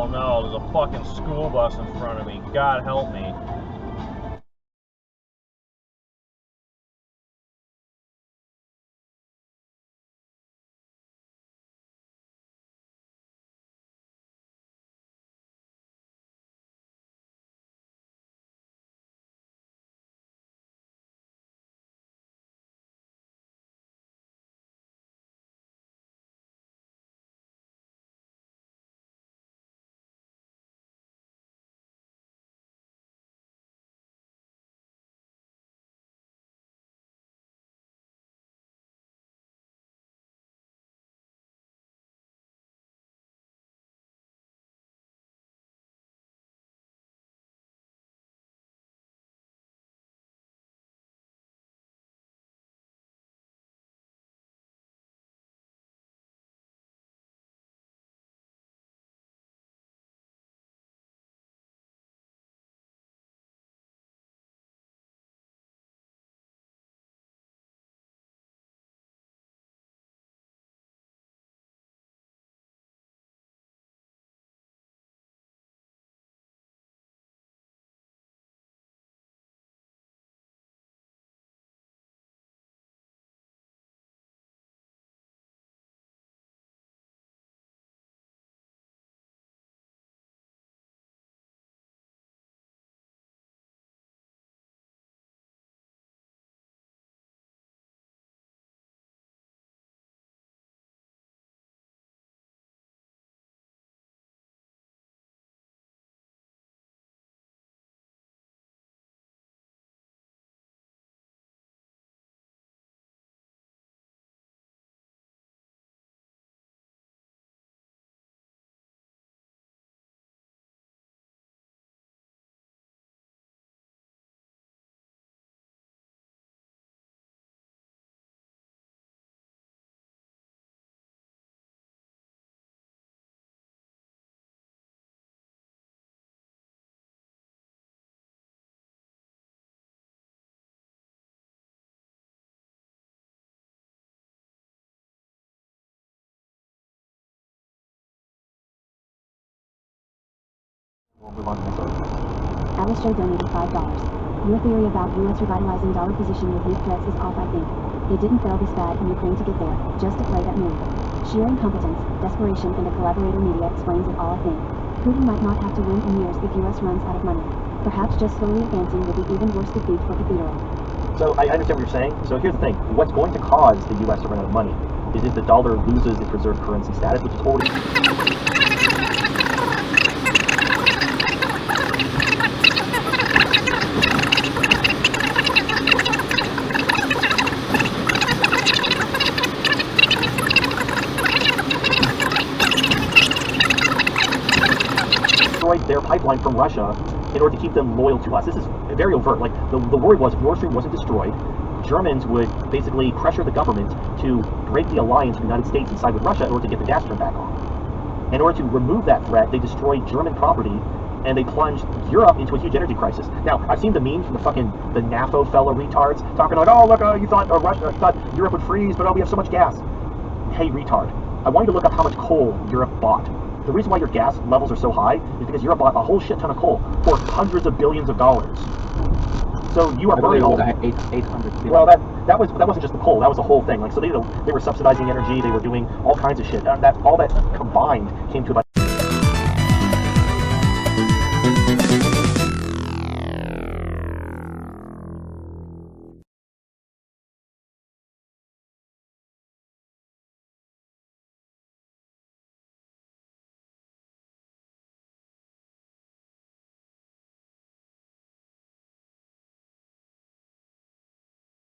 Oh no, there's a fucking school bus in front of me. God help me. Alistair donated $5. Your theory about U.S. revitalizing dollar position with weak threats is off, I think. They didn't fail this bad in Ukraine to get there, just to play that move. Sheer incompetence, desperation, and a collaborator media explains it all, I think. Putin might not have to win in years if U.S. runs out of money. Perhaps just slowly advancing will be even worse defeat for Cathedral. So I understand what you're saying. So here's the thing. What's going to cause the U.S. to run out of money is if the dollar loses its reserve currency status, which is already... their pipeline from Russia in order to keep them loyal to us. This is very overt. Like, the worry was if Nord Stream wasn't destroyed, Germans would basically pressure the government to break the alliance with the United States and side with Russia in order to get the gas turned back on. In order to remove that threat, they destroyed German property and they plunged Europe into a huge energy crisis. Now, I've seen the memes from the NAFO fellow retards talking like, oh, look, you thought Europe would freeze, but oh, we have so much gas. Hey, retard. I want you to look up how much coal Europe bought. The reason why your gas levels are so high is because Europe bought a whole shit ton of coal for hundreds of billions of dollars. So you are burning all that. 800 billion. Well, that wasn't just the coal. That was the whole thing. Like, so they were subsidizing energy. They were doing all kinds of shit. All that combined came to about